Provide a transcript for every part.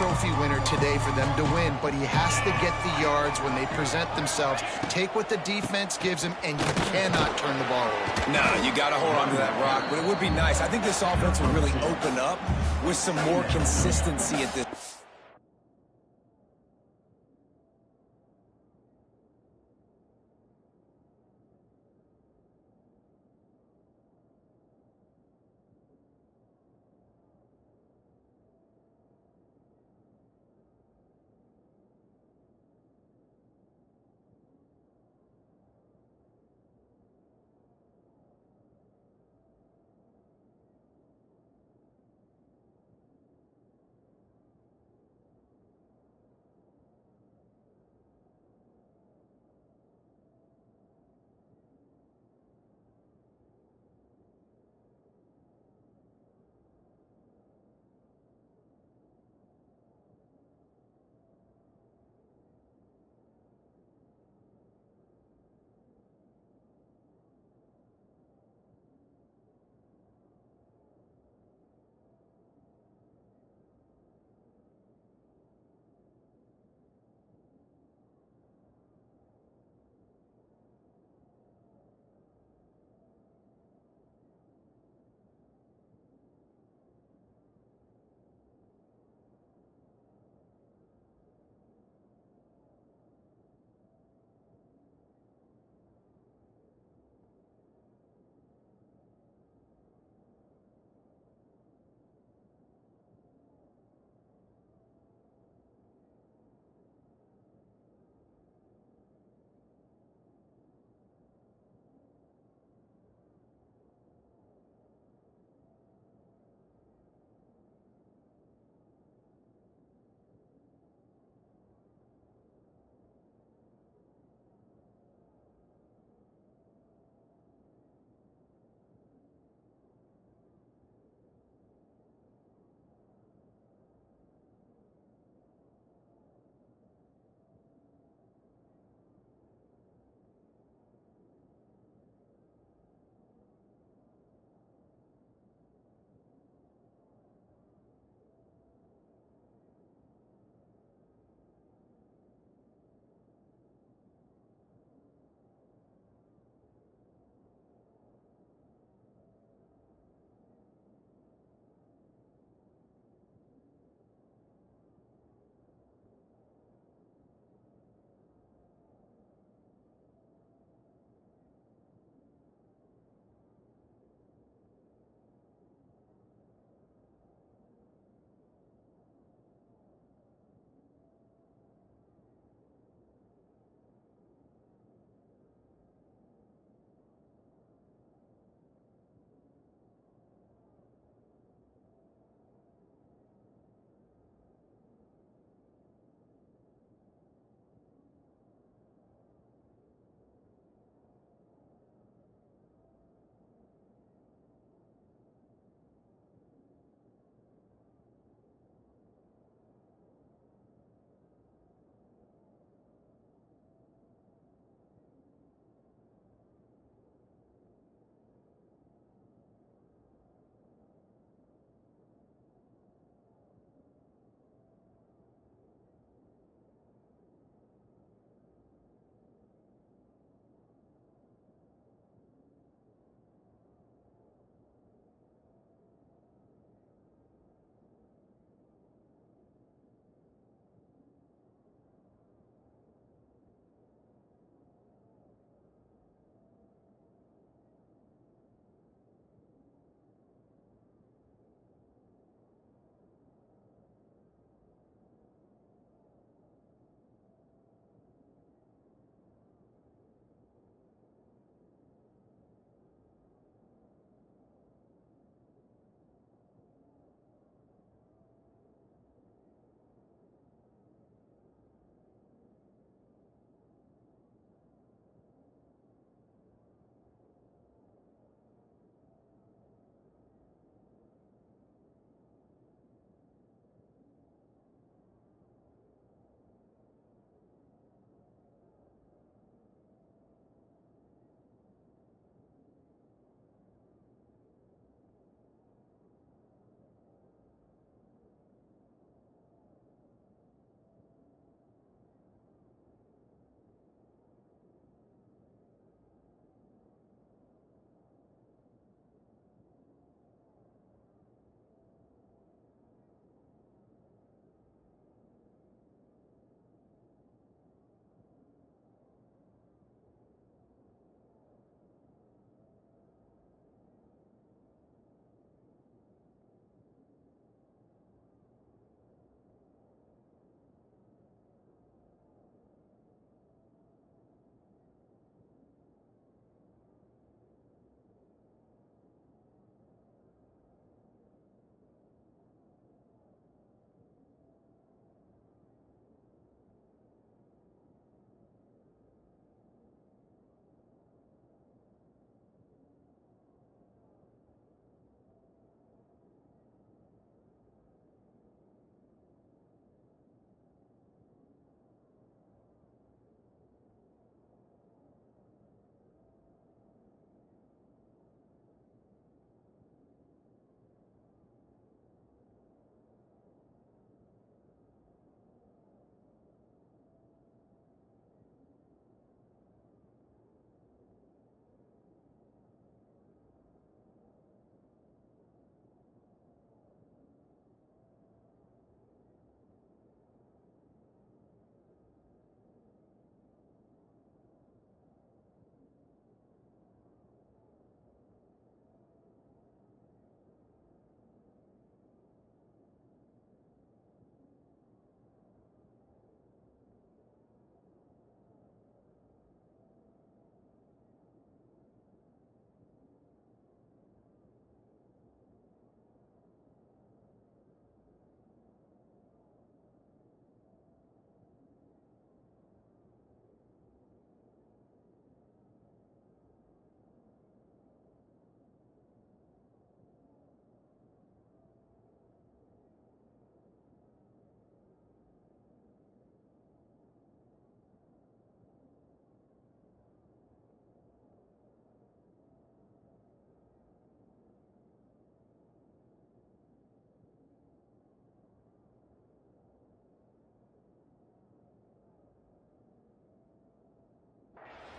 trophy winner today for them to win, but he has to get the yards when they present themselves. Take what the defense gives him, and you cannot turn the ball over. No, you got to hold on to that rock, but it would be nice. I think this offense will really open up with some more consistency at this.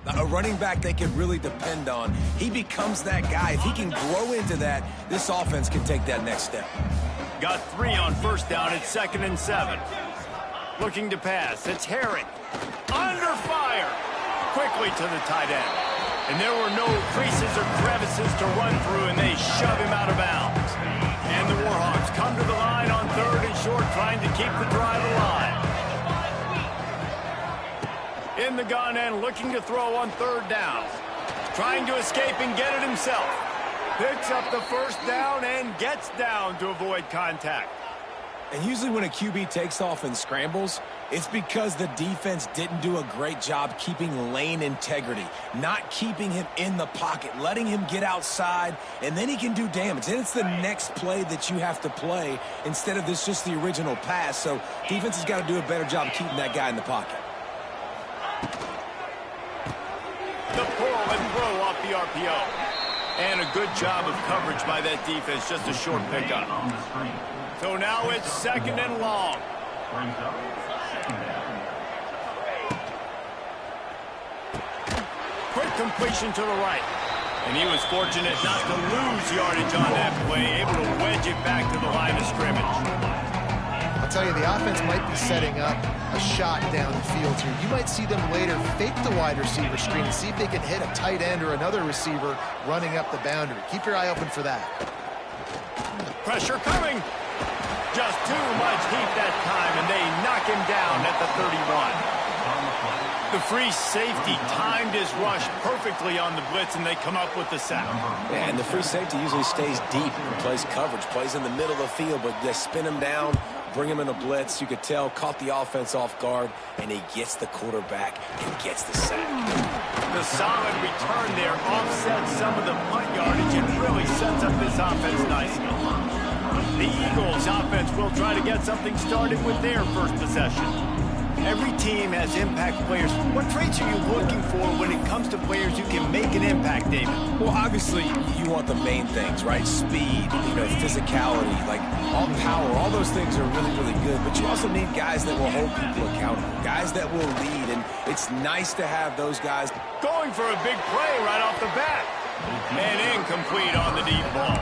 A running back they can really depend on. He becomes that guy. If he can grow into that, this offense can take that next step. Got 3 on first down. It's 2nd and 7. Looking to pass. It's Herring. Under fire. Quickly to the tight end. And there were no creases or crevices to run through, and they shove him out of bounds. And the Warhawks come to the line on 3rd and short, trying to keep the drive alive. In the gun and looking to throw on 3rd down. Trying to escape and get it himself. Picks up the first down and gets down to avoid contact. And usually when a QB takes off and scrambles, it's because the defense didn't do a great job keeping lane integrity, not keeping him in the pocket, letting him get outside, and then he can do damage. Then it's the next play that you have to play instead of this just the original pass. So defense has got to do a better job keeping that guy in the pocket. The pull and throw off the RPO. And a good job of coverage by that defense, just a short pickup. So now it's 2nd and long. Quick completion to the right. And he was fortunate not to lose yardage on that play, able to wedge it back to the line of scrimmage. I'll tell you, the offense might be setting up a shot down the field here. You might see them later fake the wide receiver screen and see if they can hit a tight end or another receiver running up the boundary. Keep your eye open for that. Pressure coming. Just too much heat that time, and they knock him down at the 31. The free safety timed his rush perfectly on the blitz, and they come up with the sack. Yeah, and the free safety usually stays deep and plays coverage, plays in the middle of the field, but they spin him down, bring him in a blitz. You could tell, caught the offense off guard, and he gets the quarterback and gets the sack. The solid return there offsets some of the punt yardage and really sets up this offense nicely. The Eagles offense will try to get something started with their first possession. Every team has impact players. What traits are you looking for when it comes to players who can make an impact, David? Well, obviously, you want the main things, right? Speed, physicality, like all power, all those things are really, really good. But you also need guys that will hold people accountable, guys that will lead, and it's nice to have those guys. Going for a big play right off the bat. And incomplete on the deep ball.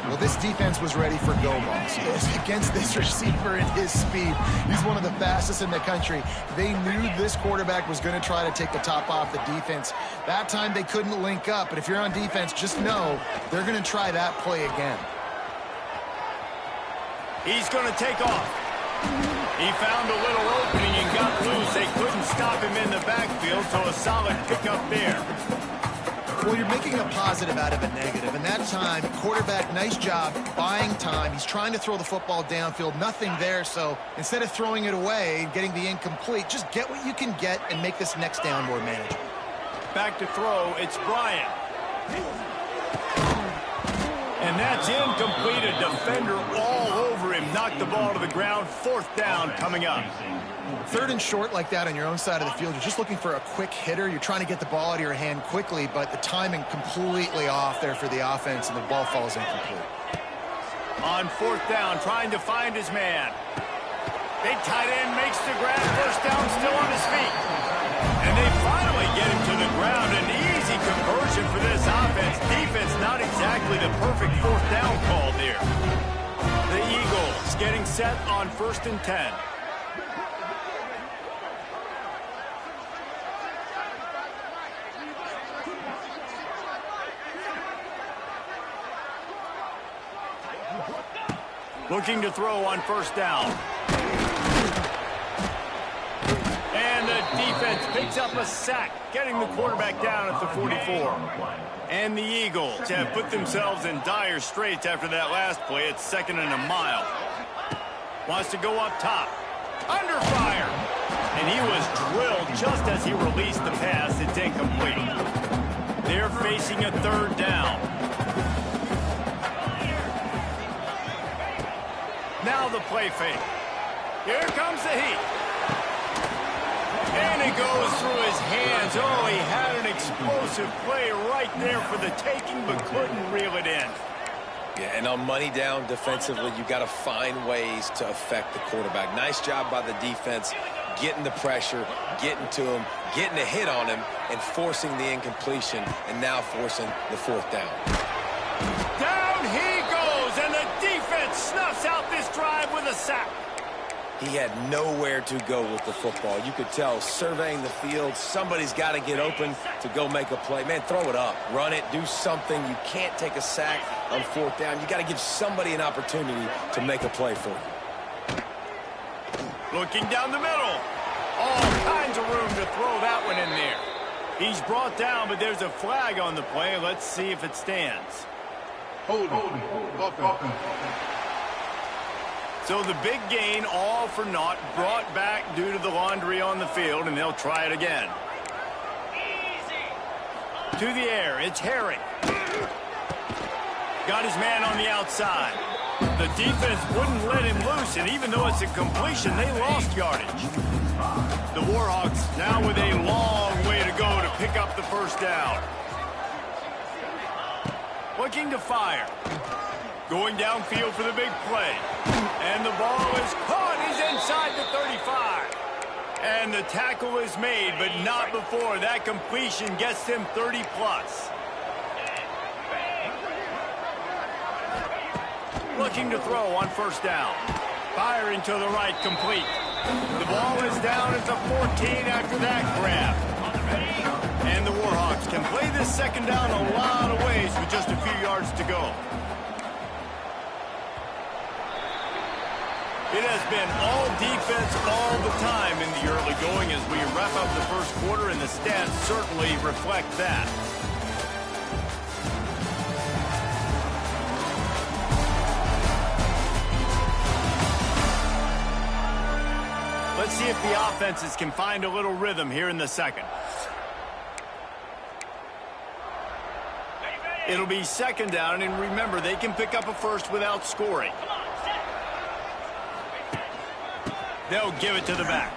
Well, this defense was ready for go balls. Against this receiver and his speed. He's one of the fastest in the country. They knew this quarterback was going to try to take the top off the defense. That time they couldn't link up, but if you're on defense, just know they're going to try that play again. He's going to take off. He found a little opening and got loose. They couldn't stop him in the backfield, so a solid pickup there. Well, you're making a positive out of a negative, and that time, quarterback, nice job buying time. He's trying to throw the football downfield, nothing there, so instead of throwing it away and getting the incomplete, just get what you can get and make this next down more manageable. Back to throw, it's Bryant. And that's incomplete, a defender all over him, knocked the ball to the ground, 4th down coming up. 3rd and short like that on your own side of the field, you're just looking for a quick hitter. You're trying to get the ball out of your hand quickly, but the timing completely off there for the offense, and the ball falls incomplete. On 4th down, trying to find his man. Big tight end makes the grab, 1st down, still on his feet. And they finally get him to the ground. An easy conversion for this offense. Defense not exactly the perfect 4th down call there. The Eagles getting set on 1st and 10. Looking to throw on 1st down. And the defense picks up a sack, getting the quarterback down at the 44. And the Eagles have put themselves in dire straits after that last play. It's 2nd and a mile. Wants to go up top. Under fire. And he was drilled just as he released the pass. It's incomplete. They're facing a 3rd down. Now the play fake. Here comes the heat. And it goes through his hands. Oh, he had an explosive play right there for the taking, but couldn't reel it in. Yeah, and on money down defensively, you got to find ways to affect the quarterback. Nice job by the defense, getting the pressure, getting to him, getting a hit on him, and forcing the incompletion, and now forcing the fourth down. Down he goes, and the defense snuffs out this drive with a sack. He had nowhere to go with the football. You could tell, surveying the field, somebody's got to get open to go make a play. Man, throw it up, run it, do something. You can't take a sack on fourth down. You got to give somebody an opportunity to make a play for you. Looking down the middle. All kinds of room to throw that one in there. He's brought down, but there's a flag on the play. Let's see if it stands. Hold on. So the big gain, all for naught, brought back due to the laundry on the field, and they'll try it again. To the air, it's Herring. Got his man on the outside. The defense wouldn't let him loose, and even though it's a completion, they lost yardage. The Warhawks now with a long way to go to pick up the first down. Looking to fire. Going downfield for the big play. And the ball is caught. He's inside the 35. And the tackle is made, but not before that completion gets him 30-plus. Looking to throw on first down. Firing to the right, complete. The ball is down at the 14 after that grab. And the Warhawks can play this second down a lot of ways with just a few yards to go. It has been all defense all the time in the early going as we wrap up the first quarter, and the stats certainly reflect that. Let's see if the offenses can find a little rhythm here in the second. It'll be second down, and remember, they can pick up a first without scoring. They'll give it to the back.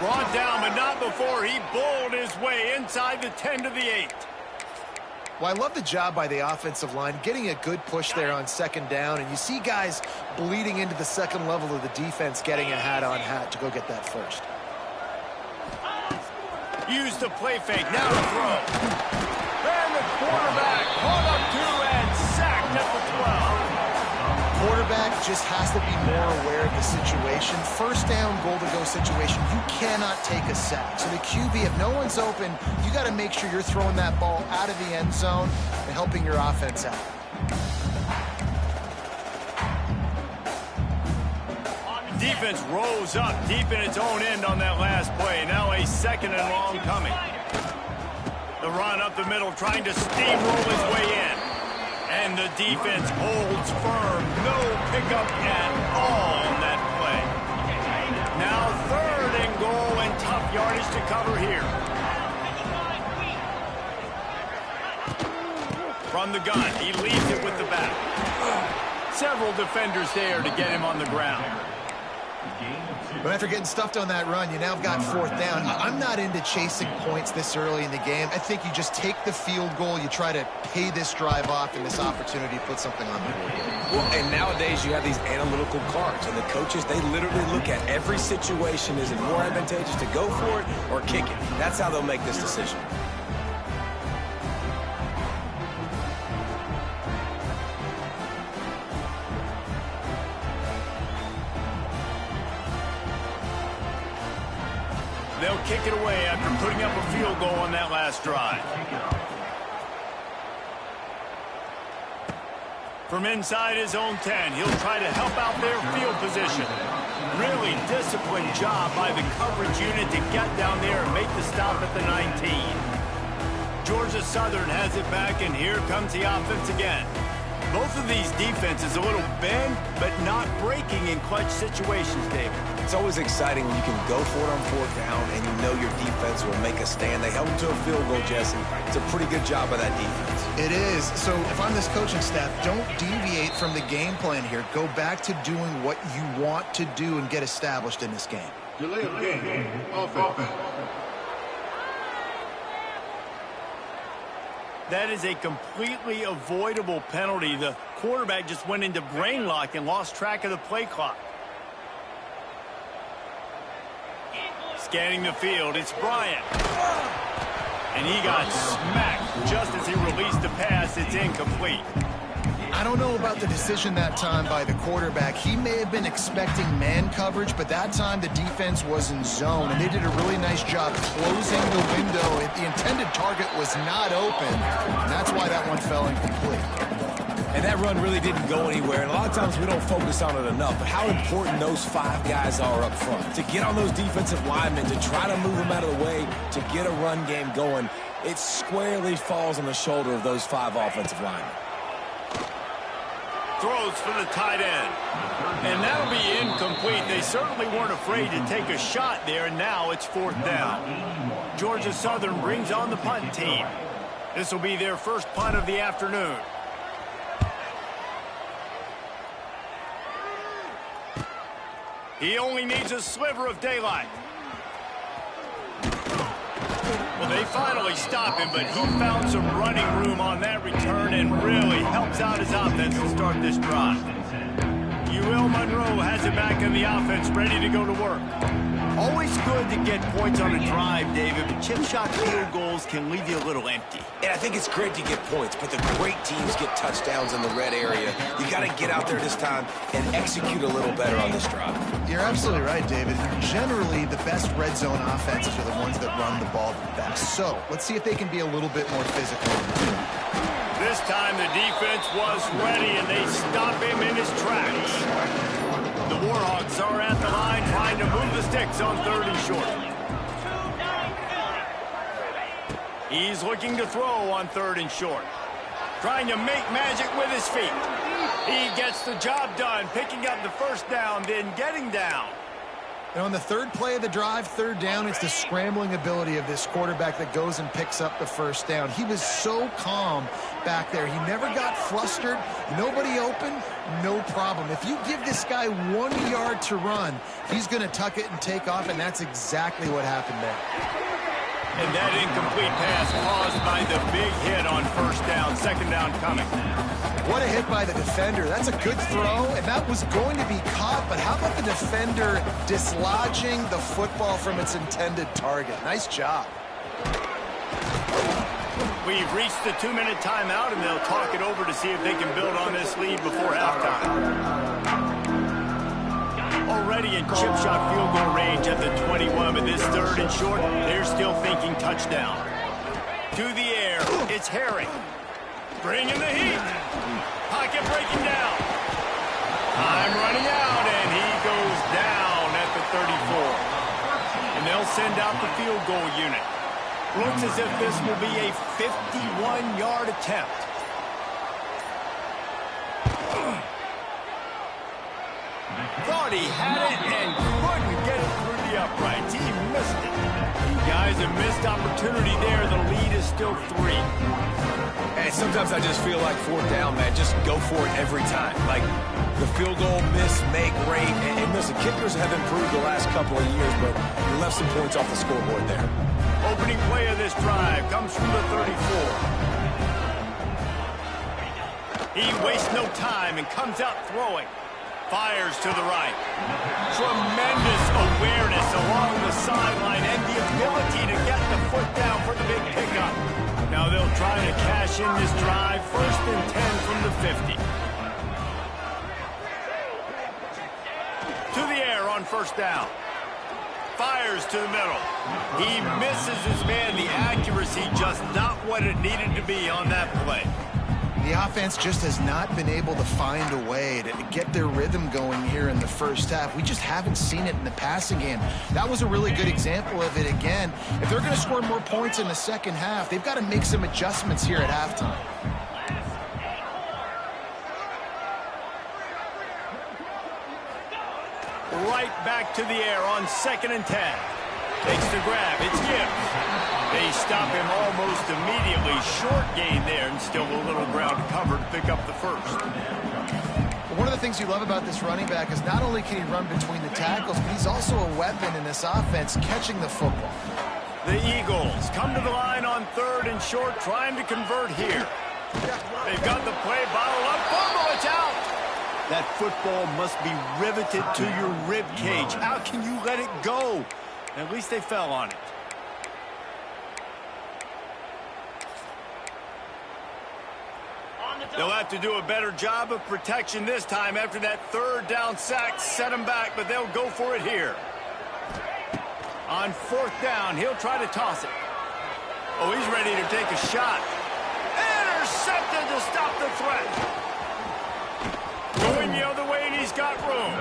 Brought down, but not before he bowled his way inside the 10 to the 8. Well, I love the job by the offensive line, getting a good push there on second down, and you see guys bleeding into the second level of the defense getting a hat-on-hat to go get that first. Use the play fake, now to throw. And the quarterback caught up to and sacked at the 12. Quarterback just has to be more aware of the situation. First down, goal-to-go situation, you cannot take a sack. So the QB, if no one's open, you got to make sure you're throwing that ball out of the end zone and helping your offense out. Defense rose up deep in its own end on that last play. Now a second and long coming. The run up the middle, trying to steamroll his way in. And the defense holds firm. No pickup at all on that play. Now third and goal and tough yardage to cover here. From the gun, he leaves it with the back. Several defenders there to get him on the ground. But after getting stuffed on that run, you now have got fourth down. I'm not into chasing points this early in the game. I think you just take the field goal, you try to pay this drive off and this opportunity to put something on the board. Well, and nowadays you have these analytical cards, and the coaches, they literally look at every situation. Is it more advantageous to go for it or kick it? That's how they'll make this decision. They'll kick it away after putting up a field goal on that last drive. From inside his own 10, he'll try to help out their field position. Really disciplined job by the coverage unit to get down there and make the stop at the 19. Georgia Southern has it back, and here comes the offense again. Both of these defenses a little bend, but not breaking in clutch situations, David. It's always exciting when you can go for it on fourth down and you know your defense will make a stand. They held them to a field goal, Jesse. It's a pretty good job by that defense. It is. So if I'm this coaching staff, don't deviate from the game plan here. Go back to doing what you want to do and get established in this game. Delay of game. Offense. That is a completely avoidable penalty. The quarterback just went into brain lock and lost track of the play clock. Scanning the field, it's Bryant. And he got smacked just as he released the pass. It's incomplete. I don't know about the decision that time by the quarterback. He may have been expecting man coverage, but that time the defense was in zone, and they did a really nice job closing the window. The intended target was not open, and that's why that one fell incomplete. And that run really didn't go anywhere, and a lot of times we don't focus on it enough, but how important those 5 guys are up front. To get on those defensive linemen, to try to move them out of the way, to get a run game going, it squarely falls on the shoulder of those 5 offensive linemen. Throws for the tight end. And that'll be incomplete. They certainly weren't afraid to take a shot there, and now it's 4th down. Georgia Southern brings on the punt team. This will be their first punt of the afternoon. He only needs a sliver of daylight. Well, they finally stop him, but he found some running room on that return and really helps out his offense to start this drive. UL Monroe has it back in the offense, ready to go to work. Always good to get points on a drive, David, but chip shot field goals can leave you a little empty. And I think it's great to get points, but the great teams get touchdowns in the red area. You got to get out there this time and execute a little better on this drive. You're absolutely right, David. Generally, the best red zone offenses are the ones that run the ball the best. So let's see if they can be a little bit more physical. This time the defense was ready, and they stop him in his tracks. The Warhawks are at the line trying to move the sticks on 3rd and short. He's looking to throw on 3rd and short. Trying to make magic with his feet. He gets the job done, picking up the first down, then getting down. And on the 3rd play of the drive, 3rd down, it's the scrambling ability of this quarterback that goes and picks up the first down. He was so calm back there. He never got flustered. Nobody open, no problem. If you give this guy 1 yard to run, he's going to tuck it and take off, and that's exactly what happened there. And that incomplete pass caused by the big hit on 1st down, 2nd down coming. What a hit by the defender. That's a good throw, and that was going to be caught, but how about the defender dislodging the football from its intended target? Nice job. We've reached the 2-minute timeout, and they'll talk it over to see if they can build on this lead before halftime. Already in chip shot field goal range at the 21, but this 3rd and short, they're still thinking touchdown. To the air, it's Herring. Bringing the heat. Pocket breaking down. Time running out, and he goes down at the 34. And they'll send out the field goal unit. Looks as if this will be a 51-yard attempt. Thought he had it and couldn't get it through the uprights. He missed it. Guys, a missed opportunity there. The lead is still 3. And sometimes I just feel like 4th down, man. Just go for it every time. Like the field goal miss, make rate. And listen, kickers have improved the last couple of years, but you left some points off the scoreboard there. Opening play of this drive comes from the 34. He wastes no time and comes out throwing. Fires to the right. Tremendous awareness along the sideline and the ability to get the foot down for the big pickup. Now they'll try to cash in this drive. 1st and 10 from the 50. To the air on 1st down. Fires to the middle. He misses his man. The accuracy just not what it needed to be on that play. The offense just has not been able to find a way to get their rhythm going here in the 1st half. We just haven't seen it in the passing game. That was a really good example of it again. If they're going to score more points in the 2nd half, they've got to make some adjustments here at halftime. Right back to the air on 2nd and 10. Takes the grab. It's Gibbs. They stop him almost immediately. Short gain there, and still a little ground cover to pick up the 1st. One of the things you love about this running back is not only can he run between the tackles, but he's also a weapon in this offense, catching the football. The Eagles come to the line on 3rd and short, trying to convert here. They've got the play bottled up. Fumble, it's out. That football must be riveted to your rib cage. How can you let it go? At least they fell on it. They'll have to do a better job of protection this time after that third down sack set them back, but they'll go for it here. On fourth down, he'll try to toss it. Oh, he's ready to take a shot. Intercepted to stop the threat. Going the other way, and he's got room.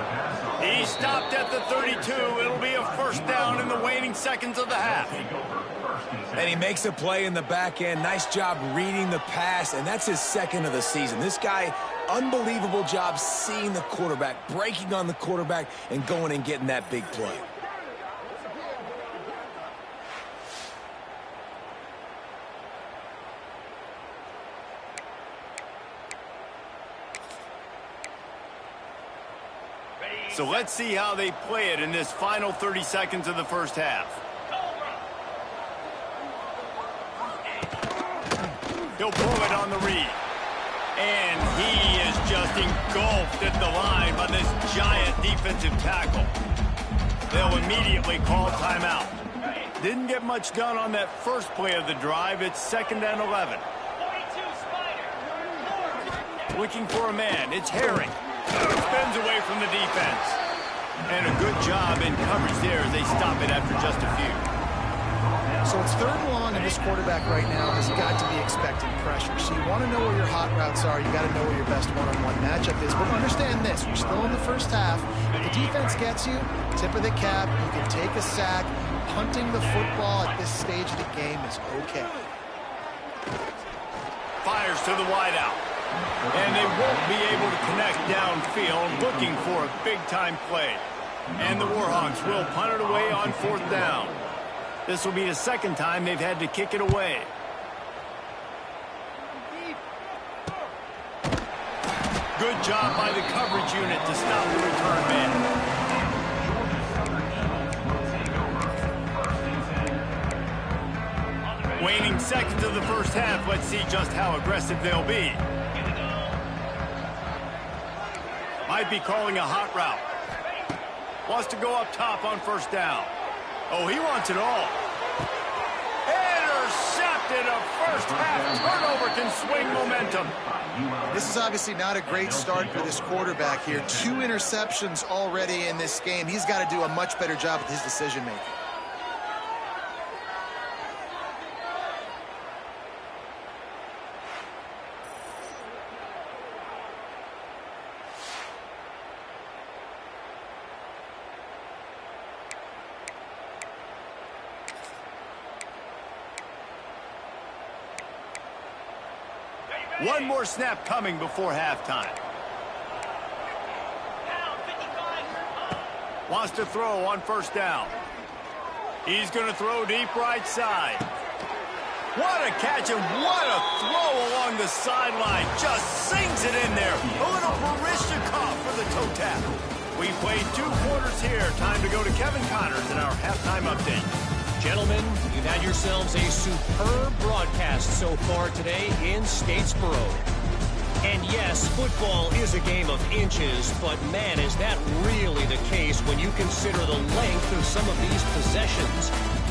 He stopped at the 32. It'll be a first down in the waning seconds of the half. And he makes a play in the back end. Nice job reading the pass, and that's his second of the season. This guy, unbelievable job seeing the quarterback, breaking on the quarterback, and going and getting that big play. So let's see how they play it in this final 30 seconds of the first half. He'll pull it on the read. And he is just engulfed at the line by this giant defensive tackle. They'll immediately call timeout. Didn't get much done on that first play of the drive. It's 2nd and 11. Looking for a man. It's Herring. Spins away from the defense. And a good job in coverage there as they stop it after just a few. So it's 3rd and long, and this quarterback right now has got to be expecting pressure. So you want to know where your hot routes are. You got to know where your best one-on-one matchup is. But understand this, we're still in the first half. If the defense gets you, tip of the cap, you can take a sack. Punting the football at this stage of the game is okay. Fires to the wideout. And they won't be able to connect downfield, looking for a big-time play. And the Warhawks will punt it away on 4th down. This will be the second time they've had to kick it away. Good job by the coverage unit to stop the return man. Waning seconds of the first half. Let's see just how aggressive they'll be. Might be calling a hot route. Wants to go up top on 1st down. Oh, he wants it all. Intercepted. A first half turnover can swing momentum. This is obviously not a great start for this quarterback here. 2 interceptions already in this game. He's got to do a much better job with his decision-making. One more snap coming before halftime. Wants to throw on 1st down. He's going to throw deep right side. What a catch and what a throw along the sideline. Just sings it in there. A little Barishnikov for the toe tap. We played 2 quarters here. Time to go to Kevin Connors in our halftime update. Gentlemen, you've had yourselves a superb broadcast so far today in Statesboro. And yes, football is a game of inches, but man, is that really the case when you consider the length of some of these possessions.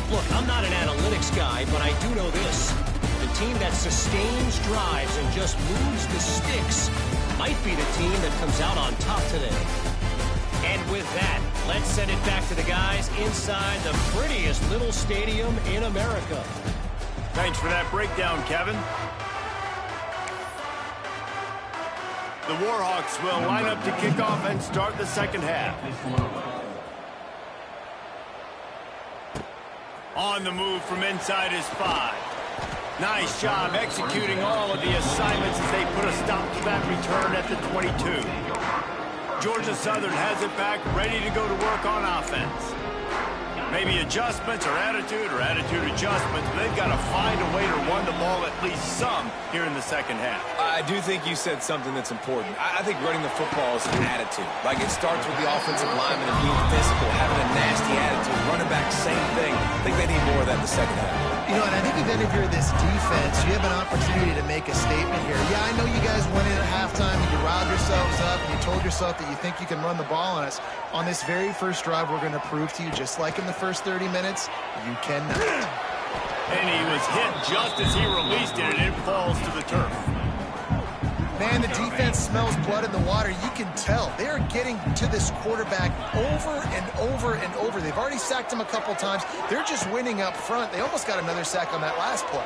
Look, I'm not an analytics guy, but I do know this. The team that sustains drives and just moves the sticks might be the team that comes out on top today. And with that, let's send it back to the guys inside the prettiest little stadium in America. Thanks for that breakdown, Kevin. The Warhawks will line up to kick off and start the second half. On the move from inside his 5. Nice job executing all of the assignments as they put a stop to that return at the 22. Georgia Southern has it back, ready to go to work on offense. Maybe adjustments or attitude adjustments, but they've got to find a way to run the ball at least some here in the second half. I do think you said something that's important. I think running the football is an attitude. Like, it starts with the offensive lineman and being physical, having a nasty attitude. Running back, same thing. I think they need more of that in the second half. You know, and I think if you're this defense, you have an opportunity to make a statement here. Yeah, I know you guys went in at halftime and you riled yourselves up and you told yourself that you think you can run the ball on us. On this very first drive, we're going to prove to you, just like in the first 30 minutes? You cannot. And he was hit just as he released it, and it falls to the turf. Man, the defense smells blood in the water. You can tell. They are getting to this quarterback over and over and over. They've already sacked him a couple times. They're just winning up front. They almost got another sack on that last play.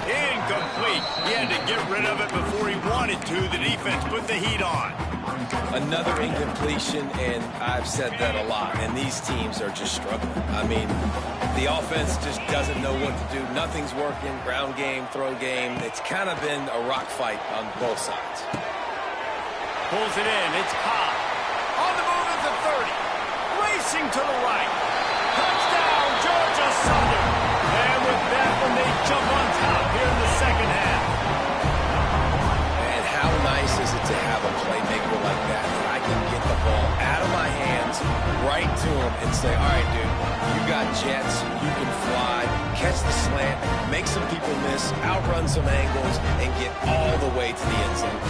Incomplete. He had to get rid of it before he wanted to. The defense put the heat on. Another incompletion, and I've said that a lot, and these teams are just struggling. I mean, the offense just doesn't know what to do. Nothing's working. Ground game, throw game. It's kind of been a rock fight on both sides. Pulls it in. It's Cobb. On the move at the 30. Racing to the right. Touchdown, Georgia Southern. And with that one, they jump on top here in the second half. And how nice is it to have a playmaker like that? I can get the ball out of my hands, right to him, and say, all right, dude, you got jets, you can fly, catch the slant, make some people miss, outrun some angles, and get all the way to the end zone.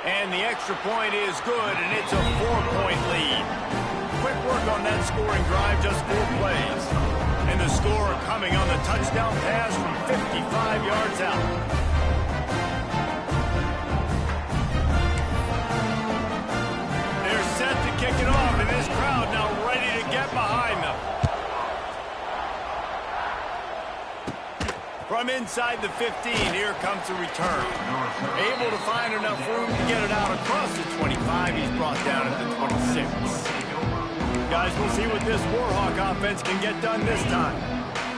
And the extra point is good, and it's a 4-point lead. Quick work on that scoring drive, just 4 plays. And the score coming on the touchdown pass from 55 yards out. They're set to kick it off, and this crowd now ready to get behind them. From inside the 15, here comes the return. Able to find enough room to get it out across the 25. He's brought down at the 26. Guys, we'll see what this Warhawk offense can get done this time.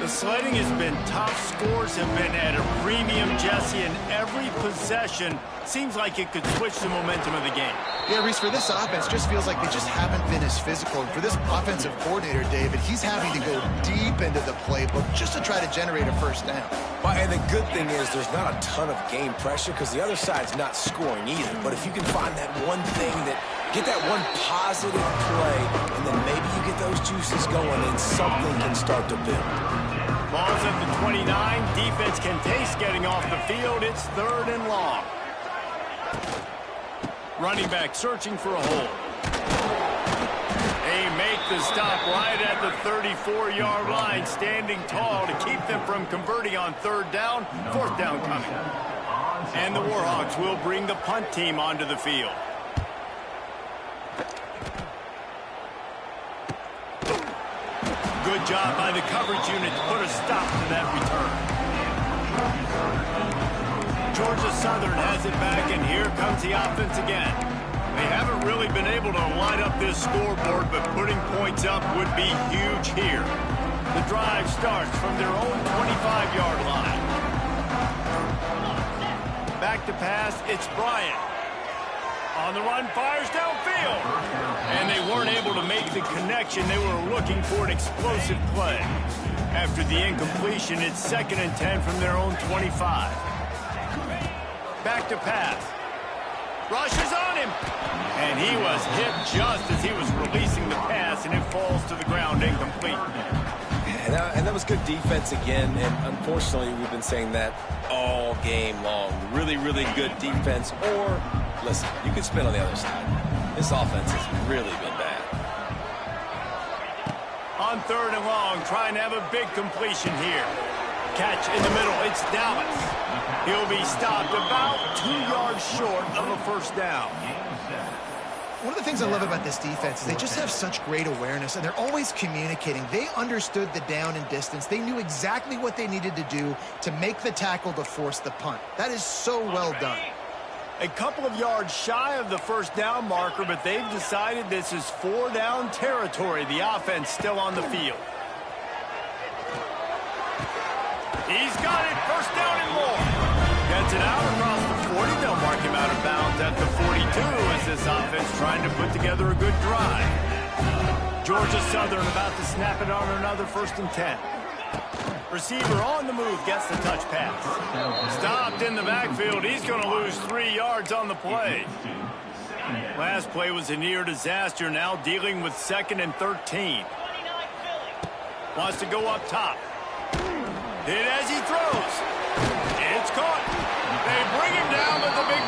The sledding has been tough. Scores have been at a premium, Jesse, and every possession seems like it could switch the momentum of the game. Yeah, Reese, for this offense, just feels like they just haven't been as physical. And for this offensive coordinator, David, he's having to go deep into the playbook just to try to generate a first down. Well, and the good thing is there's not a ton of game pressure because the other side's not scoring either. But if you can find that one thing get that one positive play, and then maybe you get those juices going and something can start to build. Ball's at the 29. Defense can taste getting off the field. It's 3rd and long. Running back searching for a hole. They make the stop right at the 34-yard line, standing tall to keep them from converting on 3rd down. 4th down coming. And the Warhawks will bring the punt team onto the field. Good job by the coverage unit to put a stop to that return. Georgia Southern has it back, and here comes the offense again. They haven't really been able to line up this scoreboard, but putting points up would be huge here. The drive starts from their own 25-yard line. Back to pass, it's Bryant. On the run, fires downfield. And they weren't able to make the connection. They were looking for an explosive play. After the incompletion, it's 2nd and 10 from their own 25. Back to pass. Rushes on him. And he was hit just as he was releasing the pass, and it falls to the ground incomplete. And that was good defense again, and unfortunately we've been saying that all game long. Really, really good defense, or, listen, you could spin on the other side. This offense has really been bad. On 3rd and long, trying to have a big completion here. Catch in the middle, it's Dallas. He'll be stopped about 2 yards short of a 1st down. One of the things I love about this defense is they just have such great awareness, and they're always communicating. They understood the down and distance. They knew exactly what they needed to do to make the tackle to force the punt. That is so well done. A couple of yards shy of the 1st down marker, but they've decided this is 4-down territory. The offense still on the field. He's got it, 1st down and more. Gets it out across the 40. They'll mark him out of bounds at the 42 as this offense trying to put together a good drive. Georgia Southern about to snap it on another 1st and 10. Receiver on the move, gets the touch pass. Stopped in the backfield. He's going to lose 3 yards on the play. Last play was a near disaster, now dealing with 2nd and 13. Wants to go up top. Hit as he throws. It's caught. They bring him down, but the big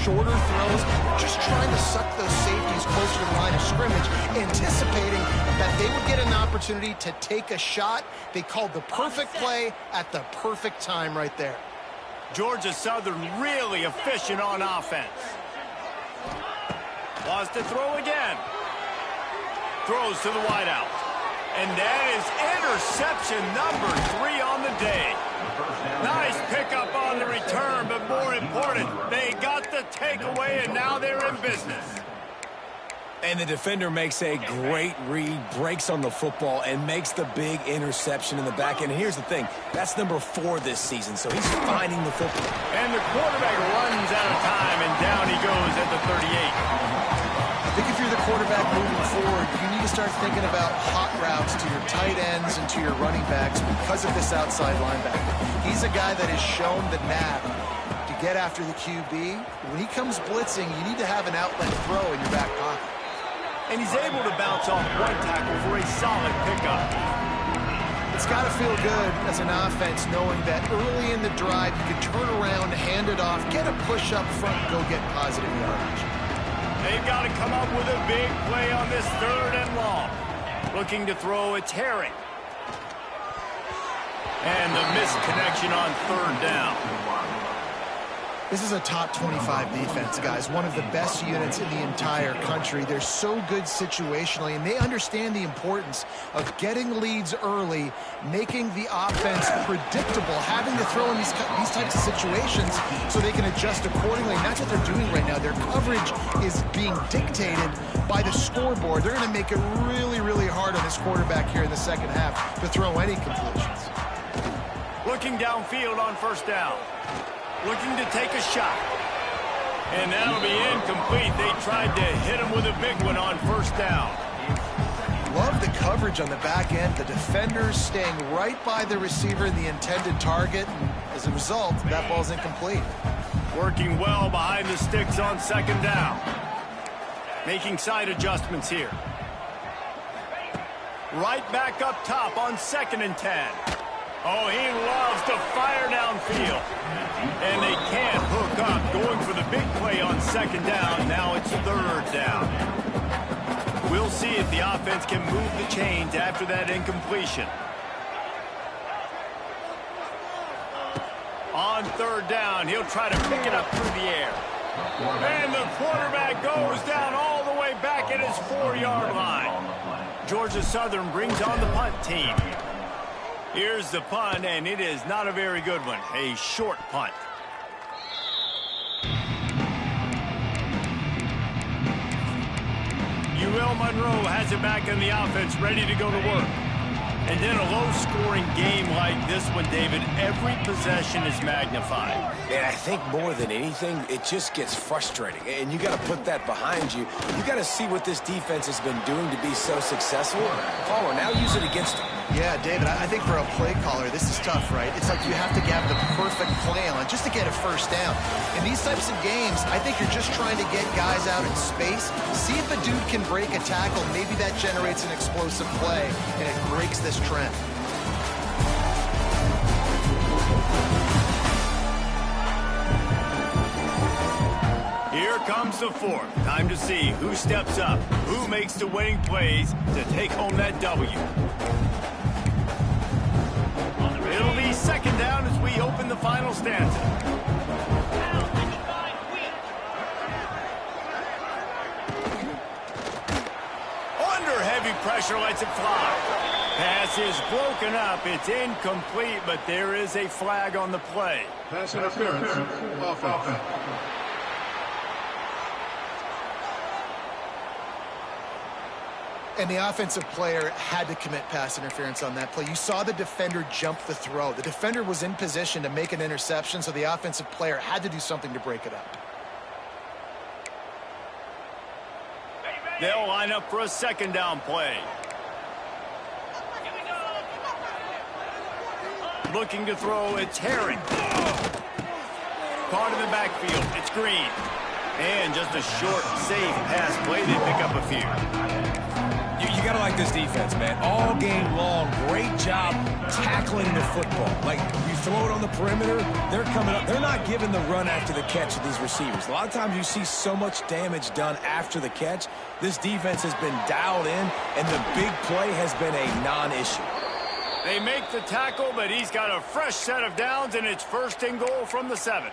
shorter throws, just trying to suck those safeties closer to the line of scrimmage, anticipating that they would get an opportunity to take a shot. They called the perfect play at the perfect time right there. Georgia Southern really efficient on offense. Wants to throw again. Throws to the wideout. And that is interception number 3 on the day. Nice pickup on the return, but more important, they got the takeaway, and now they're in business. And the defender makes a great read, breaks on the football, and makes the big interception in the back end. Here's the thing, that's number 4 this season, so he's finding the football. And the quarterback runs out of time, and down he goes at the 38. I think if you're the quarterback moving forward, you need to start thinking about hot routes to your tight ends and to your running backs because of this outside linebacker. He's a guy that has shown the knack to get after the QB. When he comes blitzing, you need to have an outlet throw in your back pocket. And he's able to bounce off one tackle for a solid pickup. It's got to feel good as an offense knowing that early in the drive you can turn around, hand it off, get a push up front, and go get positive yardage. They've got to come up with a big play on this 3rd and long. Looking to throw, it's Herring. And the missed connection on 3rd down. This is a top 25 defense, guys. One of the best units in the entire country. They're so good situationally, and they understand the importance of getting leads early, making the offense predictable, having to throw in these types of situations so they can adjust accordingly. And that's what they're doing right now. Their coverage is being dictated by the scoreboard. They're going to make it really, really hard on this quarterback here in the second half to throw any completions. Looking downfield on 1st down. Looking to take a shot. And that'll be incomplete. They tried to hit him with a big one on 1st down. Love the coverage on the back end. The defenders staying right by the receiver, the intended target. And as a result, that ball's incomplete. Working well behind the sticks on 2nd down. Making side adjustments here. Right back up top on 2nd and 10. Oh, he loves to fire downfield. And they can't hook up. Going for the big play on 2nd down. Now it's 3rd down. We'll see if the offense can move the chains after that incompletion. On 3rd down, he'll try to pick it up through the air. And the quarterback goes down all the way back at his 4-yard line. Georgia Southern brings on the punt team. Here's the punt, and it is not a very good one. A short punt. UL Monroe has it back in the offense, ready to go to work. And in a low-scoring game like this one, David, every possession is magnified. And I think more than anything, it just gets frustrating. And you got to put that behind you. You got to see what this defense has been doing to be so successful. Caller, now use it against them. Yeah, David, I think for a play caller, this is tough, right? It's like you have to have the perfect plan just to get a 1st down. In these types of games, I think you're just trying to get guys out in space, see if a dude can break a tackle. Maybe that generates an explosive play, and it breaks this trend. Here comes the 4th. Time to see who steps up, who makes the winning plays to take home that W. It'll be 2nd down as we open the final stanza. Under heavy pressure, lets it fly. Pass is broken up. It's incomplete, but there is a flag on the play. Pass interference. Offense. And the offensive player had to commit pass interference on that play. You saw the defender jump the throw. The defender was in position to make an interception, so the offensive player had to do something to break it up. They'll line up for a 2nd down play. Looking to throw, it's Herring. Caught in the backfield, it's Green. And just a short, safe pass play. They pick up a few. You got to like like this defense, man. All game long, great job tackling the football. Like, you throw it on the perimeter, they're coming up. They're not giving the run after the catch to these receivers. A lot of times you see so much damage done after the catch. This defense has been dialed in, and the big play has been a non-issue. They make the tackle, but he's got a fresh set of downs, and it's 1st and goal from the 7.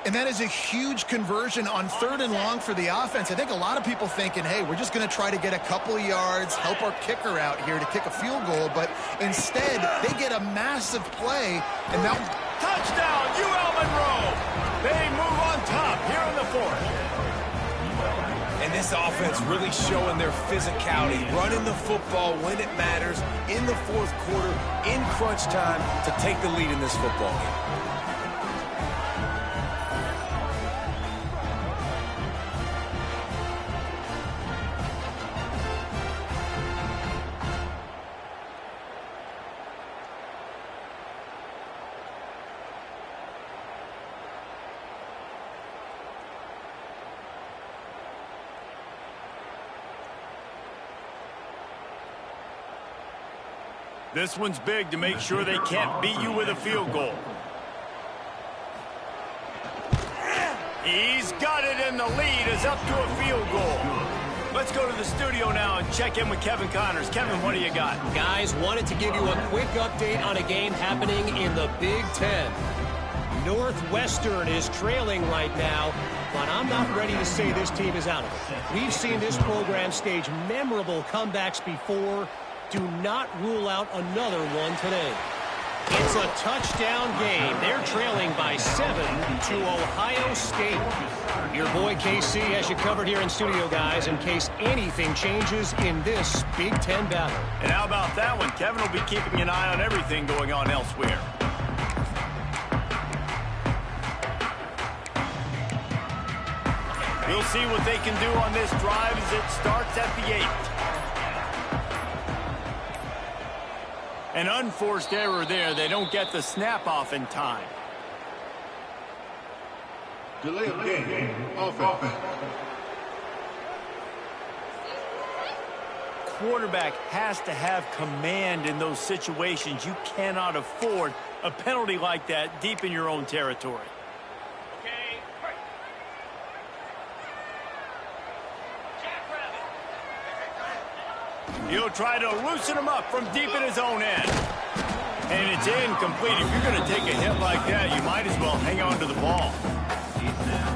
And that is a huge conversion on 3rd and long for the offense. I think a lot of people thinking, hey, we're just going to try to get a couple of yards, help our kicker out here to kick a field goal. But instead, they get a massive play. And now, touchdown, UL Monroe. They move on top here in the 4th. And this offense really showing their physicality, running the football when it matters, in the 4th quarter, in crunch time, to take the lead in this football game. This one's big to make sure they can't beat you with a field goal. He's got it, and the lead is up to a field goal. Let's go to the studio now and check in with Kevin Connors. Kevin, what do you got? Guys, wanted to give you a quick update on a game happening in the Big Ten. Northwestern is trailing right now, but I'm not ready to say this team is out of it. We've seen this program stage memorable comebacks before. Do not rule out another one today. It's a touchdown game. They're trailing by 7 to Ohio State. Your boy KC has you covered here in studio, guys, in case anything changes in this Big Ten battle. And how about that one? Kevin will be keeping an eye on everything going on elsewhere. We'll see what they can do on this drive as it starts at the 8. An unforced error there. They don't get the snap off in time. Delay of game. Offense. Quarterback has to have command in those situations. You cannot afford a penalty like that deep in your own territory. He'll try to loosen him up from deep in his own end. And it's incomplete. If you're going to take a hit like that, you might as well hang on to the ball.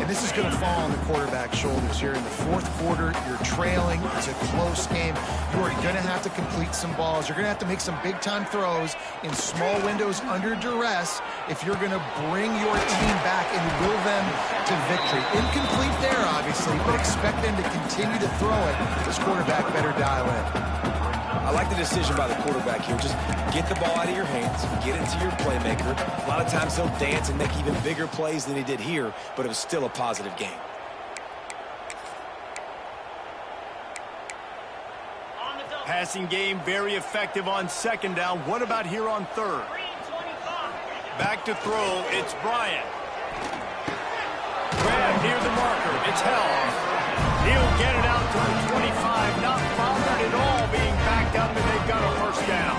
and this is going to fall on the quarterback's shoulders here in the 4th quarter. You're trailing. It's a close game. You are going to have to complete some balls. You're going to have to make some big-time throws in small windows under duress if you're going to bring your team back and will them to victory. Incomplete there, obviously, but expect them to continue to throw it. This quarterback better dial in. I like the decision by the quarterback here. Just get the ball out of your hands, get it to your playmaker. A lot of times he'll dance and make even bigger plays than he did here, but it was still a positive game. Passing game very effective on 2nd down. What about here on 3rd? Back to throw. It's Bryant. Grab near the marker. It's held. He'll get it out to the 25. Not bothered at all being backed up, and they've got a 1st down.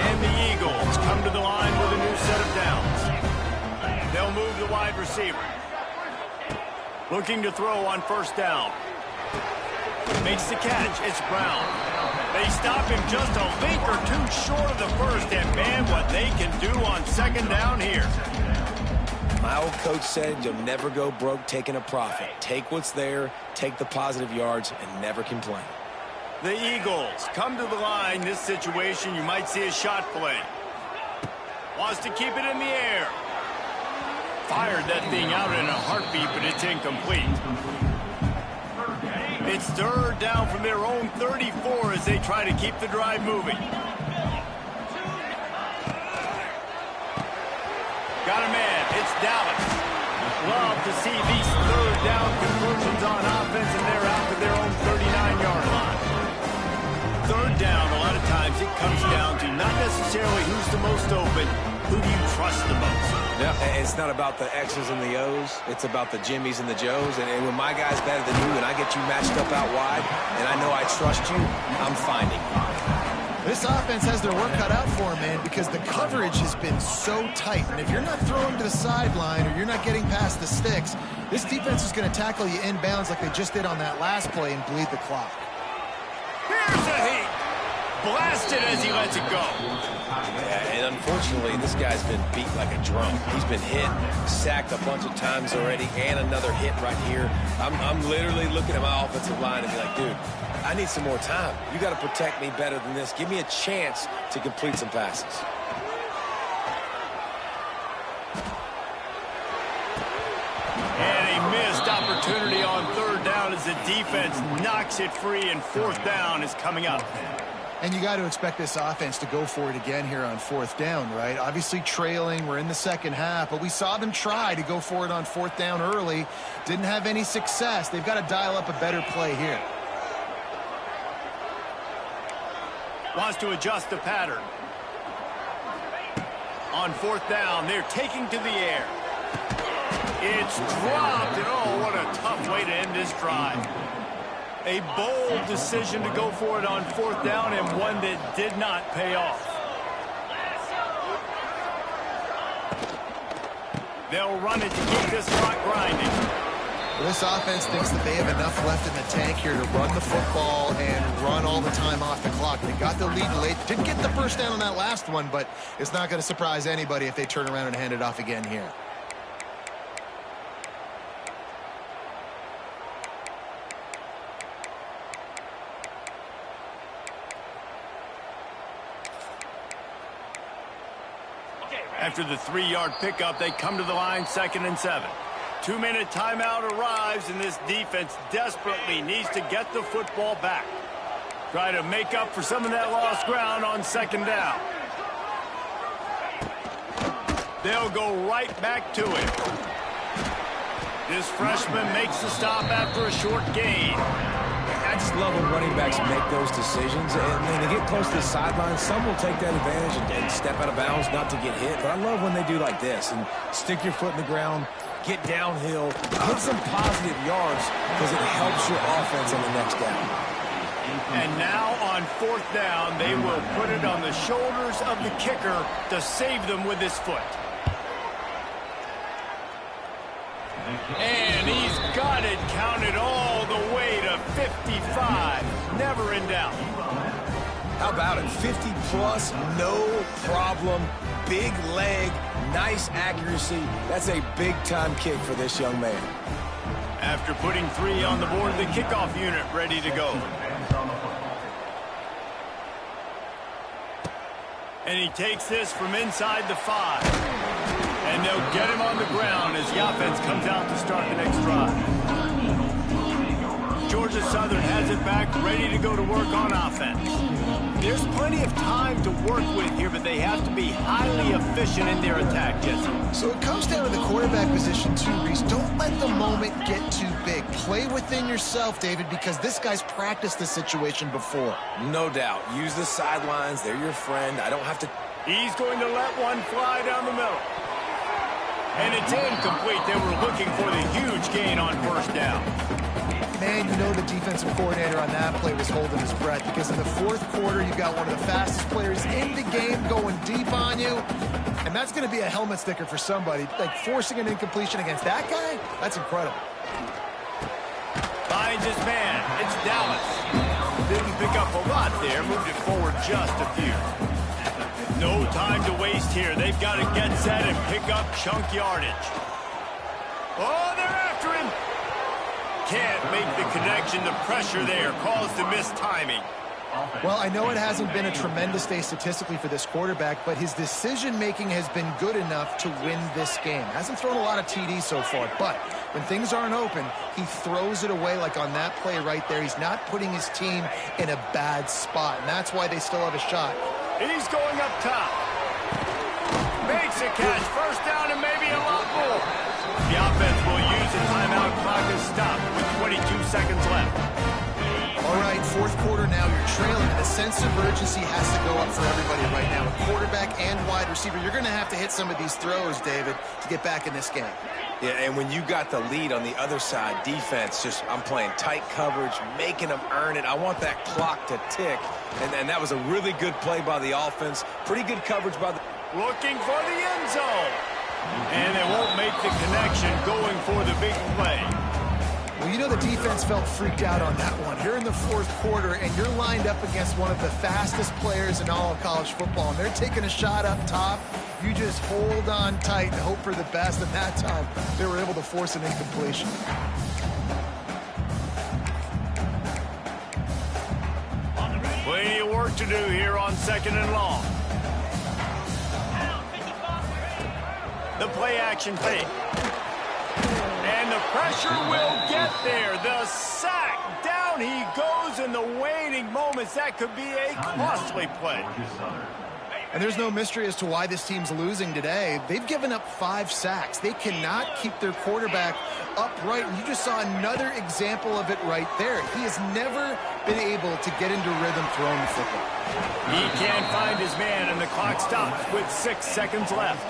And the Eagles come to the line with a new set of downs. They'll move the wide receiver. Looking to throw on 1st down. Makes the catch. It's Brown. They stop him just a link or two short of the 1st, and man, what they can do on 2nd down here. My old coach said you'll never go broke taking a profit. Take what's there, take the positive yards, and never complain. The Eagles come to the line. This situation, you might see a shot play. Wants to keep it in the air. Fired that thing out in a heartbeat, but it's incomplete. It's 3rd down from their own 34 as they try to keep the drive moving. Got a man. It's Dallas. Love to see these 3rd down conversions on offense, and they're out to their own 39-yard line. 3rd down, a lot of times it comes down to not necessarily who's the most open, who do you trust the most. Yeah, it's not about the X's and the O's. It's about the Jimmys and the Joes. And when my guy's better than you and I get you matched up out wide and I know I trust you, I'm finding you. This offense has their work cut out for them, man, because the coverage has been so tight. And if you're not throwing to the sideline or you're not getting past the sticks, this defense is going to tackle you inbounds like they just did on that last play and bleed the clock. Here's a heat. Blasted as he lets it go. Yeah, and unfortunately, this guy's been beat like a drum. He's been hit, sacked a bunch of times already, and another hit right here. I'm literally looking at my offensive line and be like, dude, I need some more time. You got to protect me better than this. Give me a chance to complete some passes. And a missed opportunity on third down as the defense knocks it free, and fourth down is coming up. And you got to expect this offense to go for it again here on fourth down, right? Obviously trailing, we're in the second half, but we saw them try to go for it on fourth down early. Didn't have any success. They've got to dial up a better play here. Wants to adjust the pattern. On fourth down, they're taking to the air. It's dropped, and oh, what a tough way to end this drive. A bold decision to go for it on fourth down, and one that did not pay off. They'll run it to keep this clock grinding. Well, this offense thinks that they have enough left in the tank here to run the football and run all the time off the clock. They got the lead late. Didn't get the first down on that last one, but it's not going to surprise anybody if they turn around and hand it off again here. After the 3-yard pickup, they come to the line, 2nd and 7. 2-minute timeout arrives, and this defense desperately needs to get the football back. Try to make up for some of that lost ground on 2nd down. They'll go right back to it. This freshman makes the stop after a short gain. I just love when running backs make those decisions, and when they get close to the sideline, some will take that advantage and step out of bounds not to get hit. But I love when they do like this and stick your foot in the ground, get downhill, get some positive yards because it helps your offense on the next down. And now on fourth down, they will put it on the shoulders of the kicker to save them with his foot. And he's got it counted all the way to 55. Never in doubt. How about it? 50-plus, no problem. Big leg, nice accuracy. That's a big-time kick for this young man. After putting 3 on the board, the kickoff unit ready to go. And he takes this from inside the 5. And they'll get him on the ground as the offense comes out to start the next drive. Georgia Southern has it back, ready to go to work on offense. There's plenty of time to work with here, but they have to be highly efficient in their attack, Jesse. So it comes down to the quarterback position too, Reese. Don't let the moment get too big. Play within yourself, David, because this guy's practiced this situation before. No doubt. Use the sidelines. They're your friend. I don't have to... He's going to let one fly down the middle. And it's incomplete. They were looking for the huge gain on first down. Man, you know the defensive coordinator on that play was holding his breath because in the fourth quarter, you got one of the fastest players in the game going deep on you. And that's going to be a helmet sticker for somebody. Like forcing an incompletion against that guy, that's incredible. Finds his man. It's Dallas. Didn't pick up a lot there. Moved it forward just a few. No time to waste here. They've got to get set and pick up chunk yardage. Oh, they're after him. Can't make the connection. The pressure there caused the missed timing. Well, I know it hasn't been a tremendous day statistically for this quarterback, but his decision-making has been good enough to win this game. Hasn't thrown a lot of TDs so far, but when things aren't open, he throws it away like on that play right there. He's not putting his team in a bad spot, and that's why they still have a shot. He's going up top. Makes a catch. First down and maybe a lot more. The offense will use the timeout clock to stop with 22 seconds left. All right, fourth quarter now. You're trailing in the sense of urgency has to go up for everybody right now. A quarterback and wide receiver, you're going to have to hit some of these throws, David, to get back in this game. Yeah, and when you got the lead on the other side, defense, I'm playing tight coverage, making them earn it. I want that clock to tick, and that was a really good play by the offense. Pretty good coverage by the... Looking for the end zone. And they won't make the connection going for the big play. Well, you know the defense felt freaked out on that one. You're in the fourth quarter, and you're lined up against one of the fastest players in all of college football, and they're taking a shot up top. You just hold on tight and hope for the best, and that time they were able to force an incompletion. Plenty of work to do here on 2nd and long. The play action fake. And the pressure will get there. The sack. Down he goes in the waning moments. That could be a costly play. And there's no mystery as to why this team's losing today. They've given up 5 sacks. They cannot keep their quarterback upright. And you just saw another example of it right there. He has never been able to get into rhythm throwing the football. He can't find his man, and the clock stops with 6 seconds left.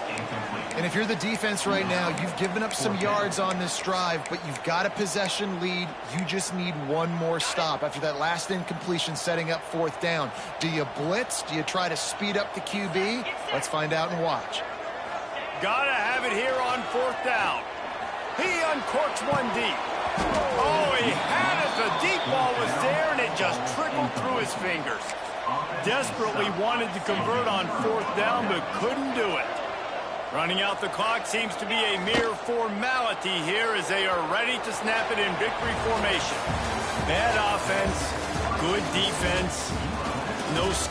And if you're the defense right now, you've given up some yards on this drive, but you've got a possession lead. You just need one more stop after that last incompletion setting up 4th down. Do you blitz? Do you try to speed up the QB? Let's find out and watch. Gotta have it here on 4th down. He uncorks one deep. Oh, he had it. The deep ball was there, and it just trickled through his fingers. Desperately wanted to convert on 4th down, but couldn't do it. Running out the clock seems to be a mere formality here as they are ready to snap it in victory formation. Bad offense, good defense, no